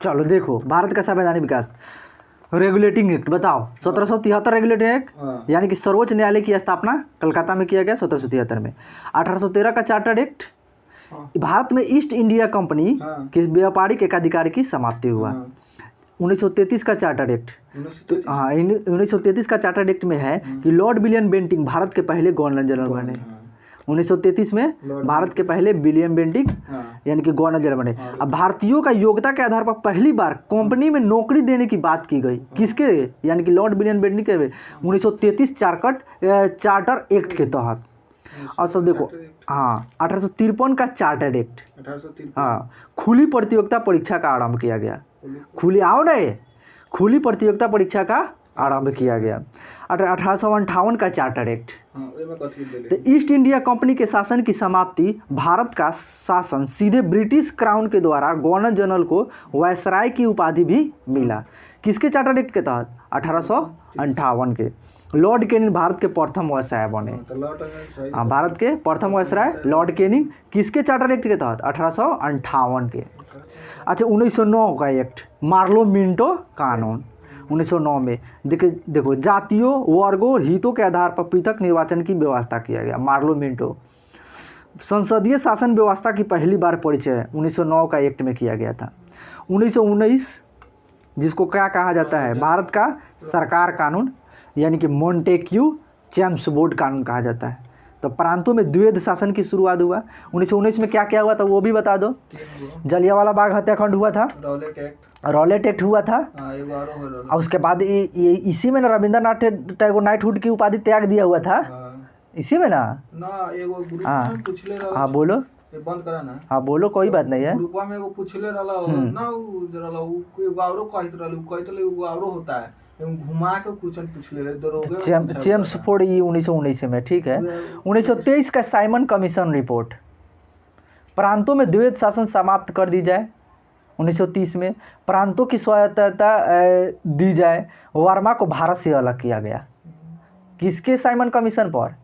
चलो देखो, भारत का संवैधानिक विकास, रेगुलेटिंग एक्ट बताओ 1773 रेगुलेटिंग एक्ट, यानी कि सर्वोच्च न्यायालय की स्थापना कलकत्ता में किया गया 1773 में। 1813 का चार्टर्ड एक्ट, भारत में ईस्ट इंडिया कंपनी के व्यापारिक एकाधिकार की समाप्ति हुआ। 1933 का चार्टर्ड एक्ट, तो हाँ 1933 का चार्टर्ड एक्ट में है कि लॉर्ड विलियम बेंटिंक भारत के पहले गवर्नर जनरल बने। 1933 में भारत के पहले विलियम बेंटिक यानी कि गवर्नर जनरल बने। अब भारतीयों का योग्यता के आधार पर पहली बार कंपनी में नौकरी देने की बात की गई, किसके, यानी कि लॉर्ड विलियम बेंटिक के 1933 चार्टर एक्ट के तहत। और सब देखो, हाँ 1853 का चार्टर्ड एक्ट, हाँ खुली प्रतियोगिता परीक्षा का आरंभ किया गया। खुली प्रतियोगिता परीक्षा का आरंभ किया गया। 1858 का चार्टर एक्ट, तो ईस्ट इंडिया कंपनी के शासन की समाप्ति, भारत का शासन सीधे ब्रिटिश क्राउन के द्वारा गवर्नर जनरल को वायसराय की उपाधि भी मिला। किसके चार्टर एक्ट के तहत? 1858 के। लॉर्ड कैनिंग भारत के प्रथम वायसराय बने। हाँ, भारत के प्रथम वायसराय लॉर्ड कैनिंग किसके चार्टर एक्ट के तहत? 1858 के। अच्छा, 1909 का एक्ट, मार्लो मिंटो कानून, 1909 में देखो जातियों, वर्गों और हितों के आधार पर पृथक निर्वाचन की व्यवस्था किया गया। Morley Minto. संसदीय शासन व्यवस्था की पहली बार परिचय 1909 का एक्ट में किया गया था। 1919 जिसको क्या कहा जाता है? भारत का सरकार कानून, यानी कि मोंटेक्यू चैम्सफोर्ड कानून कहा जाता है। तो प्रांतों में द्वैध शासन की शुरुआत हुआ। 1919 में क्या क्या हुआ था वो भी बता दो। जलियांवाला बाग हत्याकांड हुआ था, रॉलेट एक्ट हुआ था, और उसके बाद इसी में ना रविंद्रनाथ टैगोर नाइटहुड की उपाधि त्याग दिया हुआ था, इसी में ना। हाँ बोलो, बंद करा ना। हाँ बोलो, कोई बात नहीं है। ग्रुपवा में एगो पूछले रहला ना, उ रहला उ कोई गावरो कहत रहल, उ कहत रहल उ गावरो होता है, घुमा के क्वेश्चन पूछ ले दरोगे। चैम्सफोर्ड, ये 1919 में, ठीक है। 1923 का साइमन कमीशन रिपोर्ट, प्रांतों में द्वैध शासन समाप्त कर दी जाए। 1930 में प्रांतों की स्वायत्तता दी जाए। वर्मा को भारत से अलग किया गया। किसके साइमन कमीशन पर?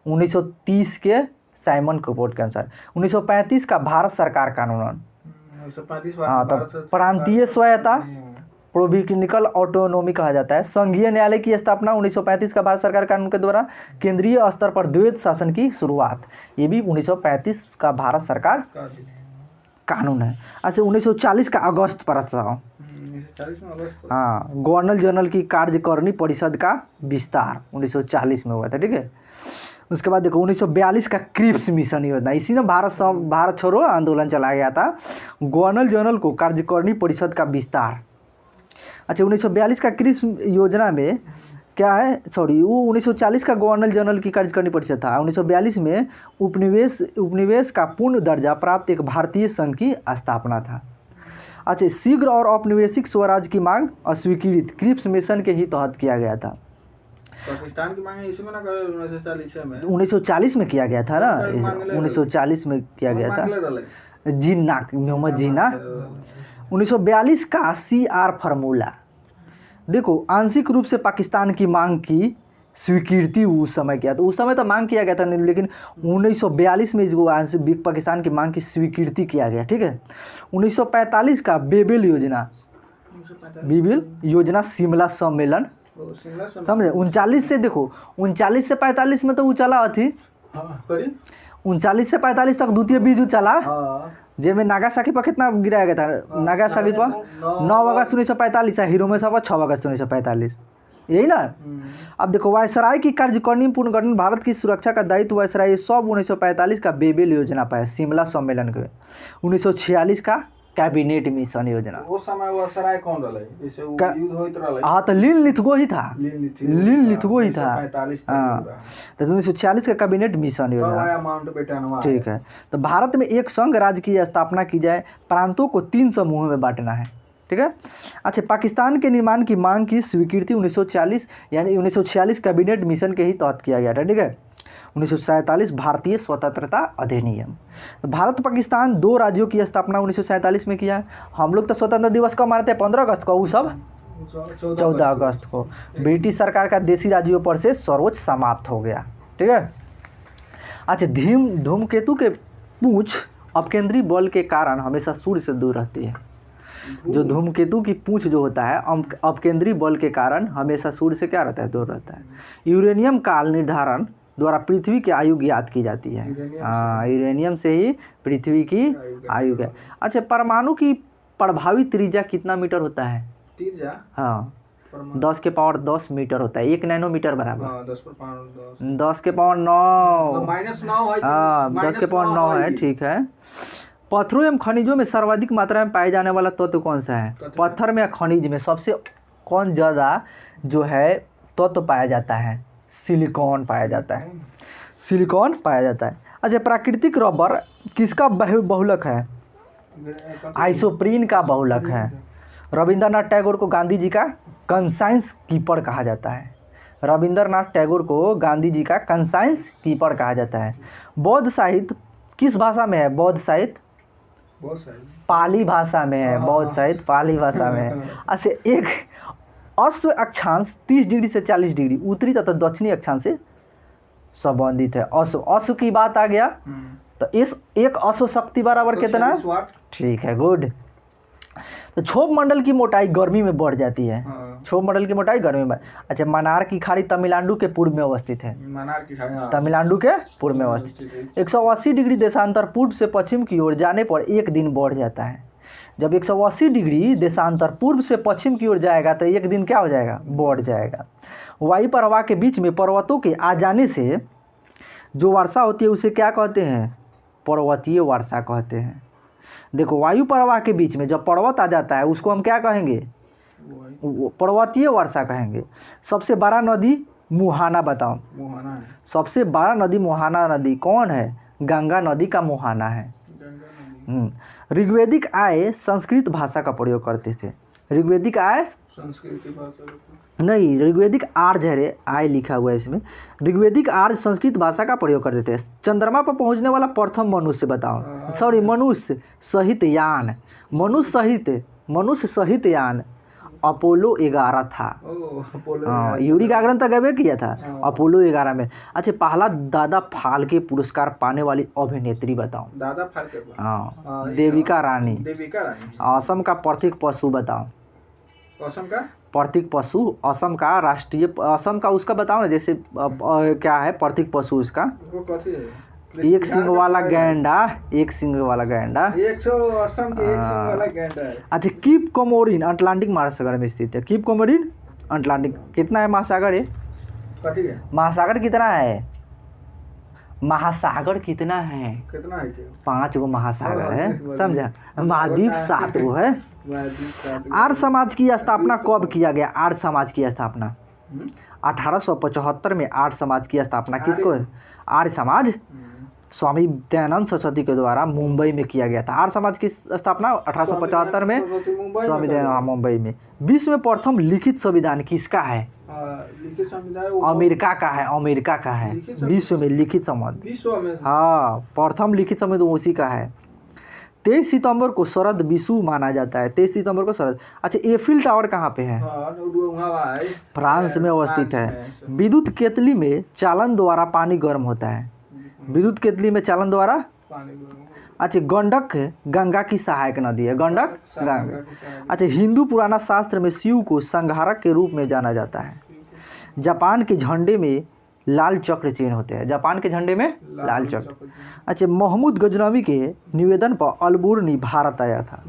1930 के साइमन रिपोर्ट के अनुसार। 1935 का भारत सरकार कानून, हाँ तो प्रांतीय स्वायत्ता, प्रोविंशियल ऑटोनोमी कहा जाता है। संघीय न्यायालय की स्थापना 1935 का भारत सरकार कानून के द्वारा। केंद्रीय स्तर पर द्वैध शासन की शुरुआत, ये भी 1935 का भारत सरकार कानून है। अच्छा, 1940 का अगस्त प्रस्ताव, हाँ गवर्नर जनरल की कार्यकारिणी परिषद का विस्तार 1940 में हुआ था, ठीक है। उसके बाद देखो 1942 का क्रिप्स मिशन योजना, इसी में भारत छोड़ो आंदोलन चलाया गया था। गवर्नर जनरल को कार्यकारिणी परिषद का विस्तार। अच्छा, 1942 का क्रिप्स योजना में क्या है, वो 1940 का गवर्नर जनरल की कार्यकारिणी परिषद था। 1942 में उपनिवेश का पूर्ण दर्जा प्राप्त एक भारतीय संघ की स्थापना था। अच्छा, शीघ्र और औपनिवेशिक स्वराज की मांग अस्वीकृत, क्रिप्स मिशन के ही तहत किया गया था। पाकिस्तान की मांग इसमें ना करे 1940 में किया गया था ना, 1940 में किया गया था। जिन्ना, मोहम्मद जिन्ना। 1942 का CR फार्मूला, देखो आंशिक रूप से पाकिस्तान की मांग की स्वीकृति उस समय किया, तो उस समय तो मांग किया गया था, लेकिन 1942 में इसको आंशिक पाकिस्तान की मांग की स्वीकृति किया गया, ठीक है। 1945 का बेबिल योजना शिमला सम्मेलन, समझे। 39 से देखो, 39 से 45 में तो वो चला थी, 39 से 45 तक द्वितीय बीज चला, जेमें नागासाकी पर कितना गिराया गया था? नागासाकी पर 9 अगस्त 1945 है, हिरोशिमा पर 6 अगस्त 1945, यही ना। अब देखो वायसराय की कार्यकारिणी पुनर्गठन, भारत की सुरक्षा का दायित्व वायसराय, सब 1945 का बेबिल योजना पर है, शिमला सम्मेलन के। 1946 का कैबिनेट मिशन योजना, वो समय वायसराय कौन रहले? जैसे युद्ध होइत रहले, हाँ तो लिन लिथगो ही था, हाँ। तो 1946 का कैबिनेट मिशन योजना, ठीक है। तो भारत में एक संघ राज्य की स्थापना की जाए, प्रांतों को 3 समूहों में बांटना है, ठीक है। अच्छा, पाकिस्तान के निर्माण की मांग की स्वीकृति 1940 यानी 1946 कैबिनेट मिशन के ही तहत किया गया था, ठीक है। 1947 भारतीय स्वतंत्रता अधिनियम, तो भारत पाकिस्तान 2 राज्यों की स्थापना 1947 में किया है। हम लोग तो स्वतंत्रता दिवस कब मनाते हैं? 15 अगस्त को, वो सब 14 अगस्त को। ब्रिटिश सरकार का देशी राज्यों पर से सर्वोच्च समाप्त हो गया, ठीक है। अच्छा, धूमकेतु के पूंछ अपकेंद्री बल के कारण हमेशा सूर्य से दूर रहती है। जो धूमकेतु की पूंछ जो होता है अपकेंद्री बल के कारण हमेशा सूर्य से क्या रहता है, दूर रहता है। यूरेनियम काल निर्धारण द्वारा पृथ्वी की आयु ज्ञात की जाती है। हाँ, यूरेनियम से ही पृथ्वी की आयु है। अच्छा, परमाणु की प्रभावी त्रिज्या कितना मीटर होता है? हाँ, 10 के पावर 10 मीटर होता है। 1 नैनोमीटर बराबर 10 के पावर 9 हाँ 10 के पावर 9 है, ठीक है। पत्थरों एवं खनिजों में सर्वाधिक मात्रा में पाए जाने वाला तत्व कौन सा है? पत्थर में या खनिज में सबसे कौन ज़्यादा जो है तत्व पाया जाता है? सिलिकॉन पाया जाता है, सिलिकॉन पाया जाता है। अच्छा, प्राकृतिक रबर किसका बहुलक है? आइसोप्रीन का बहुलक है। रविंद्रनाथ टैगोर को गांधी जी का कंसाइंस कीपर कहा जाता है। रविंद्रनाथ टैगोर को गांधी जी का कंसाइंस कीपर कहा जाता है। बौद्ध साहित्य किस भाषा में है? बौद्ध साहित्य पाली भाषा में है। बौद्ध साहित्य पाली भाषा में है। अच्छा, एक अश्व अक्षांश 30 डिग्री से 40 डिग्री उत्तरी तथा दक्षिणी अक्षांश से संबंधित है। अश्व की बात आ गया तो इस एक अश्व शक्ति बराबर कितना? ठीक है, गुड। तो क्षोभ मंडल की मोटाई गर्मी में बढ़ जाती है। क्षोभ मंडल की मोटाई गर्मी में। अच्छा, मन्नार की खाड़ी तमिलनाडु के पूर्व में अवस्थित है। तमिलनाडु के पूर्व में अवस्थित। 180 डिग्री देशांतर पूर्व से पश्चिम की ओर जाने पर एक दिन बढ़ जाता है। जब 180 डिग्री देशांतर पूर्व से पश्चिम की ओर जाएगा तो एक दिन क्या हो जाएगा? बढ़ जाएगा। वायु प्रवाह के बीच में पर्वतों के आ जाने से जो वर्षा होती है उसे क्या कहते हैं? पर्वतीय वर्षा कहते हैं। देखो, वायु प्रवाह के बीच में जब पर्वत आ जाता है उसको हम क्या कहेंगे? पर्वतीय वर्षा कहेंगे। सबसे बड़ा नदी मुहाना बताओ। मुहाना है। सबसे बड़ा नदी मुहाना नदी कौन है? गंगा नदी का मुहाना है। ऋग्वेदिक आर्य संस्कृत भाषा का प्रयोग करते थे। ऋग्वेदिक आर्य संस्कृत भाषा नहीं, ऋग्वेदिक आर्य है, आय लिखा हुआ है इसमें। ऋग्वेदिक आर्य संस्कृत भाषा का प्रयोग करते थे। चंद्रमा पर पहुंचने वाला प्रथम मनुष्य बताओ। सॉरी, मनुष्य सहित यान। मनुष्य सहित यान अपोलो 11 था। हाँ, यूरी गागरन तक गए किया था अपोलो 11 में। अच्छा, पहला दादा फाल्के पुरस्कार पाने वाली अभिनेत्री बताओ। दादा फाल्के? हाँ, देविका रानी। असम का प्रतीक पशु बताओ। असम का प्रतीक पशु, असम का राष्ट्रीय, असम का उसका बताओ ना, जैसे क्या है प्रतीक पशु उसका? एक सिंग वाला गैंडा। एक सिंग वाला गैंडा। असम के एक सिंग वाला गैंडा है। अच्छा, कीप कोमोरिन अटलांटिक महासागर में स्थित है। कीप कोमोरिन अटलांटिक कितना है महासागर है? महासागर कितना है? महासागर कितना है? 5 गो महासागर है, समझा? महाद्वीप 7 गो है। आर्य समाज की स्थापना कब किया गया? आर्य समाज की स्थापना 1875 में। आर्य समाज की स्थापना किसको? आर्य समाज स्वामी दयानंद सरस्वती के द्वारा मुंबई में किया गया था। आर्य समाज की स्थापना 1875 में स्वामी दयानंद मुंबई में। विश्व में प्रथम लिखित संविधान किसका है? लिखित संविधान अमेरिका का है। अमेरिका का है विश्व में लिखित संविधान। हाँ, प्रथम लिखित संविधान उसी का है। 23 सितंबर को शरद विषु माना जाता है। 23 सितंबर को शरद। अच्छा, एफिल टावर कहाँ पे है? फ्रांस में अवस्थित है। विद्युत केतली में चालन द्वारा पानी गर्म होता है। विद्युत केतली में चालन द्वारा पानी गर्म। अच्छा, गंडक गंगा की सहायक नदी है। गंडक गंगा। अच्छा, हिंदू पुराना शास्त्र में शिव को संहारक के रूप में जाना जाता है। जापान के झंडे में लाल चक्र चिन्ह होते हैं। जापान के झंडे में लाल चक्र। अच्छा, मोहम्मद गजनवी के निवेदन पर अलबुर्नी भारत आया था।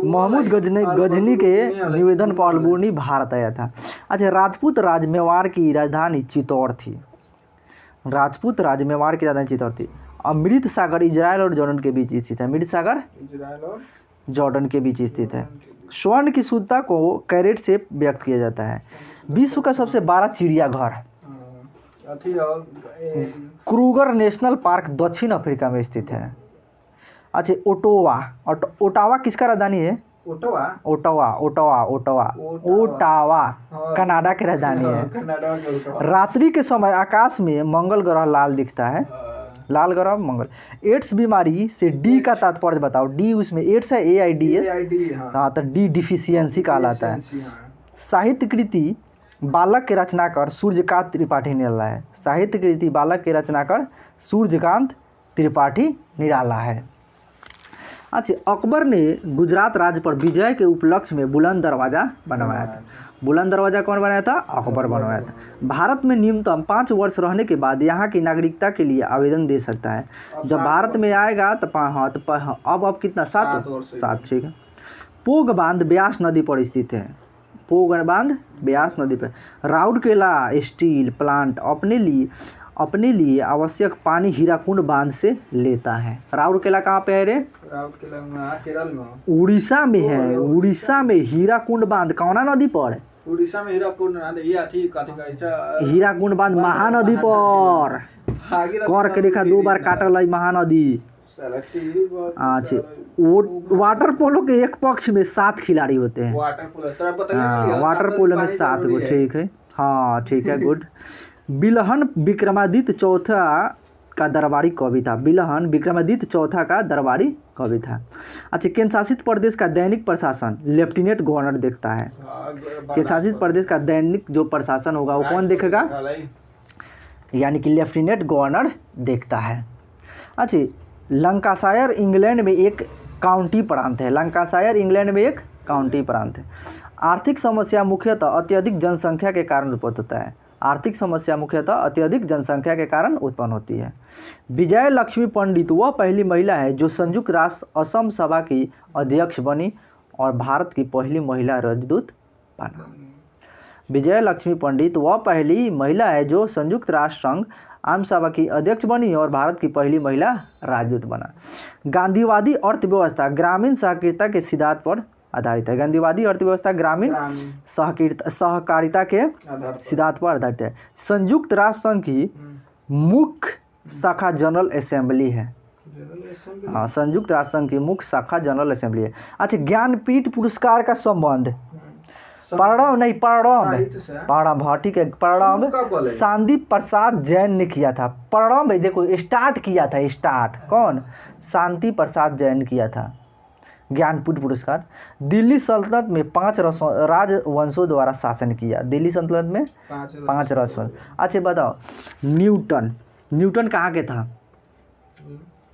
मोहम्मद गजनी के निवेदन पर अलबुर्नी भारत आया था। अच्छा, राजपूत राज मेवाड़ की राजधानी चित्तौड़ थी। राजपूत राज मेवाड़ की राजधानी चित्तौड़ थी। अमृत सागर इजराइल और जॉर्डन के बीच स्थित है। अमृत सागर इजराइल और जॉर्डन के बीच स्थित है। स्वर्ण की शुद्धता को कैरेट से व्यक्त किया जाता है। विश्व का सबसे बड़ा चिड़ियाघर क्रूगर नेशनल पार्क दक्षिण अफ्रीका में स्थित है। अच्छा, ओटावा किसका राजधानी है? ओटावा कनाडा की राजधानी है। रात्रि के समय आकाश में मंगल ग्रह लाल दिखता है। लाल ग्रह मंगल। एड्स बीमारी से डी का तात्पर्य बताओ। डी उसमें एड्स है, AIDS। हाँ, तो डी डिफिशियंसी कहलाता है। साहित्य कृति बालक के रचनाकार सूर्यकांत त्रिपाठी निराला है। साहित्य कृति बालक के रचनाकार सूर्यकांत त्रिपाठी निराला है। अच्छा, अकबर ने गुजरात राज्य पर विजय के उपलक्ष्य में बुलंद दरवाज़ा बनवाया था। बुलंद दरवाज़ा कौन बनाया था? अकबर बनवाया था। भारत में न्यूनतम 5 वर्ष रहने के बाद यहाँ की नागरिकता के लिए आवेदन दे सकता है। जब भारत में आएगा तो अब कितना? 7। ठीक है। पोग बांध ब्यास नदी पर स्थित है। पोग बांध ब्यास नदी पर। राउरकेला स्टील प्लांट अपने लिए आवश्यक पानी हीराकुंड बांध से लेता है। राउरकेला कहाँ पे है रे? राउरकेला केरल में, उड़ीसा में है। उड़ीसा में हीराकुंड बांध कौना नदी पर? उड़ीसा में हीराकुंड नदी, या ठीक कथी कहै छै? हीराकुंड बांध महानदी पर। कर के रेखा 2 बार काटल है महानदी। अच्छा, वाटर पोलो के एक पक्ष में 7 खिलाड़ी होते हैं। वाटर पोलो में 7 गो। ठीक है, हाँ ठीक है, गुड। बिलहन विक्रमादित्य चौथा का दरबारी कवि था। बिलहन विक्रमादित्य चौथा का दरबारी कवि था। अच्छा, केंद्र शासित प्रदेश का दैनिक प्रशासन लेफ्टिनेंट गवर्नर देखता है। केंद्र शासित प्रदेश का दैनिक जो प्रशासन होगा वो कौन देखेगा? यानी कि लेफ्टिनेंट गवर्नर देखता है। अच्छा, लंकाशायर इंग्लैंड में एक काउंटी प्रांत है। लंकाशायर इंग्लैंड में एक काउंटी प्रांत है। आर्थिक समस्या मुख्यतः अत्यधिक जनसंख्या के कारण उत्पन्न होता है। आर्थिक समस्या मुख्यतः अत्यधिक जनसंख्या के कारण उत्पन्न होती है। विजय लक्ष्मी पंडित वह पहली महिला है जो संयुक्त राष्ट्र असम सभा की अध्यक्ष बनी और भारत की पहली महिला राजदूत बना। विजय लक्ष्मी पंडित वह पहली महिला है जो संयुक्त राष्ट्र संघ आम सभा की अध्यक्ष बनी और भारत की पहली महिला राजदूत बना। गांधीवादी अर्थव्यवस्था ग्रामीण सहकारिता के सिद्धांत पर आधारित है। गांधीवादी अर्थव्यवस्था ग्रामीण सहकारिता के सिद्धांत पर आधारित है। संयुक्त राष्ट्र संघ की मुख्य शाखा जनरल असेंबली है। हाँ, संयुक्त राष्ट्र संघ की मुख्य शाखा जनरल असेंबली है। अच्छा, ज्ञानपीठ पुरस्कार का संबंध प्रणब हाँ ठीक है, प्रणब संदीप प्रसाद जैन ने किया था। प्रणब देखो स्टार्ट किया था, स्टार्ट कौन? शांति प्रसाद जैन किया था। ज्ञानपीठ पुरस्कार। दिल्ली सल्तनत में 5 राजवंशों द्वारा शासन किया। दिल्ली सल्तनत में 5 राजवंश। अच्छा बताओ, न्यूटन कहाँ के था?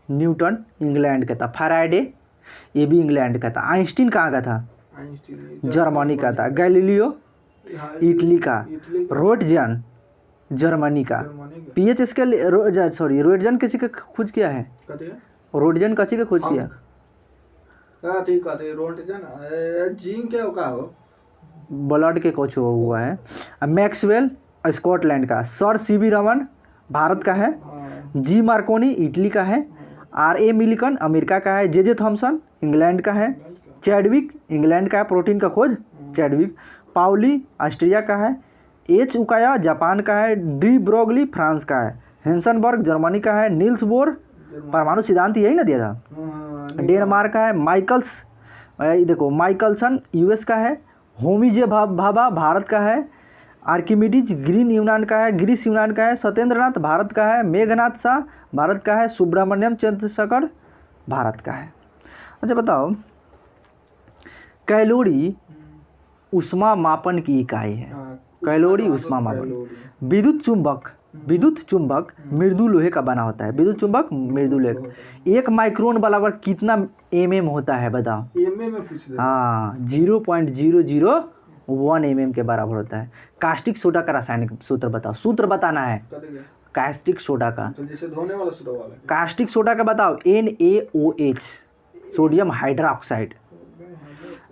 न्यूटन इंग्लैंड का था। फैराडे ये भी इंग्लैंड का था। आइंस्टीन कहाँ का था? जर्मनी का था। गैलीलियो इटली का। रोटजन जर्मनी का। पीएच स्केल सॉरी रोटजन किसी का खोज किया है? रोटजन किसी का खोज किया? ब्लड के कुछ हुआ है। मैक्सवेल स्कॉटलैंड का। सर सीवी रमन भारत का है। जी मार्कोनी इटली का है। आर.ए. मिलिकन अमेरिका का है। जे थॉमसन इंग्लैंड का है। चैडविक इंग्लैंड का है, प्रोटीन का खोज चैडविक। पाउली ऑस्ट्रिया का है। एच उकाया जापान का है। डी ब्रोगली फ्रांस का है। हेंसनबर्ग जर्मनी का है। नील्स बोर परमाणु सिद्धांत यही ना दिया था, डेनमार्क का है। देखो माइकलसन यूएस का है। होमी जे भाभा भारत का है। आर्किमिडीज ग्रीस यूनान का है। सत्येंद्रनाथ भारत का है। मेघनाथ शाह भारत का है। सुब्रमण्यम चंद्रशेखर भारत का है। अच्छा बताओ, कैलोरी ऊष्मा मापन की इकाई है। कैलोरी ऊष्मा मापन। विद्युत चुंबक मृदु लोहे का बना होता है। विद्युत चुंबक मृदु लोहे का। 1 माइक्रोन बराबर कितना mm होता है बताओ? हाँ, 0.001 mm के बराबर होता है। कास्टिक सोडा का रासायनिक सूत्र बताओ। सूत्र बताना है कास्टिक सोडा का। जैसे धोने वाला सोडा वाला। कास्टिक सोडा का बताओ। NaOH sodium hydroxide.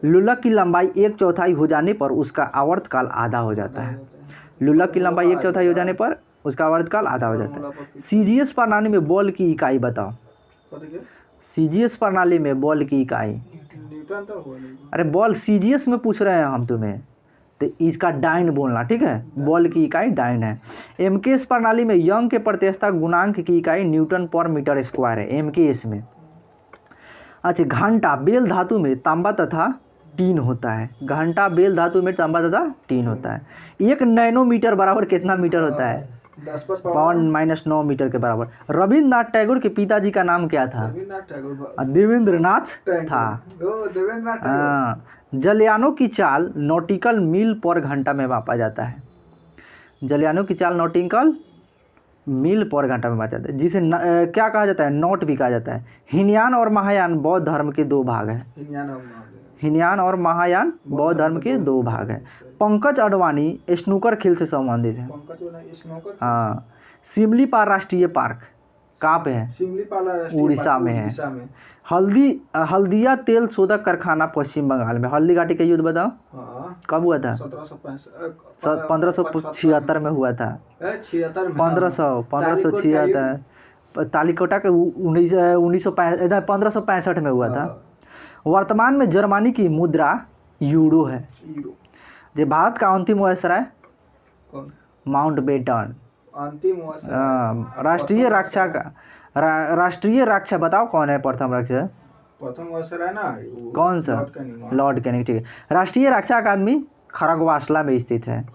लुलक की लंबाई 1/4 हो जाने पर उसका आवर्तकाल आधा हो जाता है। लुलक की लंबाई 1/4 हो जाने पर उसका आवर्तकाल आधा हो जाता है। सीजीएस प्रणाली में बॉल की इकाई बताओ। सीजीएस प्रणाली में बॉल की इकाई। अरे बॉल सीजीएस में पूछ रहे हैं हम तुम्हें, तो इसका डाइन बोलना, ठीक है। बॉल की इकाई डाइन है। एमकेएस प्रणाली में यंग के प्रत्यक्षता गुणांक की इकाई न्यूटन पर मीटर स्क्वायर है एमकेएस में। अच्छा, घंटा बेल धातु में तांबा तथा टीन होता है। घंटा बेल धातु में तांबा तथा टीन होता है। 1 नैनोमीटर बराबर कितना मीटर होता है? 10⁻⁹ मीटर के बराबर। रविन्द्रनाथ टैगोर के पिताजी का नाम क्या था? देवेंद्रनाथ था। जलयानों की चाल नॉटिकल मील पर घंटा में मापा जाता है। जलयानों की चाल नॉटिकल मील पर घंटा में बाँटा जाता है, जिसे क्या कहा जाता है, नोट भी कहा जाता है। हीनयान और महायान बौद्ध धर्म के दो भाग हैं। हीनयान और महायान बौद्ध धर्म के दो भाग हैं। पंकज अडवाणी स्नूकर खेल से संबंधित है। हाँ। सिमलीपाल राष्ट्रीय पार्क कहाँ पे है? उड़ीसा में है। हल्दिया तेल शोधक कारखाना पश्चिम बंगाल में। हल्दी घाटी का युद्ध बताओ कब हुआ था? 1576 में हुआ था। 1576 तालिकोटा के 1565 में हुआ था। वर्तमान में जर्मनी की मुद्रा यूरो है। जो भारत का अंतिम वायसराय माउंट बेटन। राष्ट्रीय रक्षा का राष्ट्रीय रक्षा बताओ कौन है प्रथम रक्षा? प्रथम वायसराय ना कौन सा? Lord Canning. ठीक है। राष्ट्रीय रक्षा अकादमी खरगवासला में स्थित है।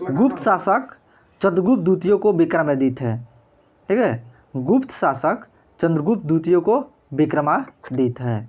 गुप्त शासक चंद्रगुप्त द्वितीय को विक्रमादित्य है। ठीक है। गुप्त शासक चंद्रगुप्त द्वितीय को विक्रमादित्य है।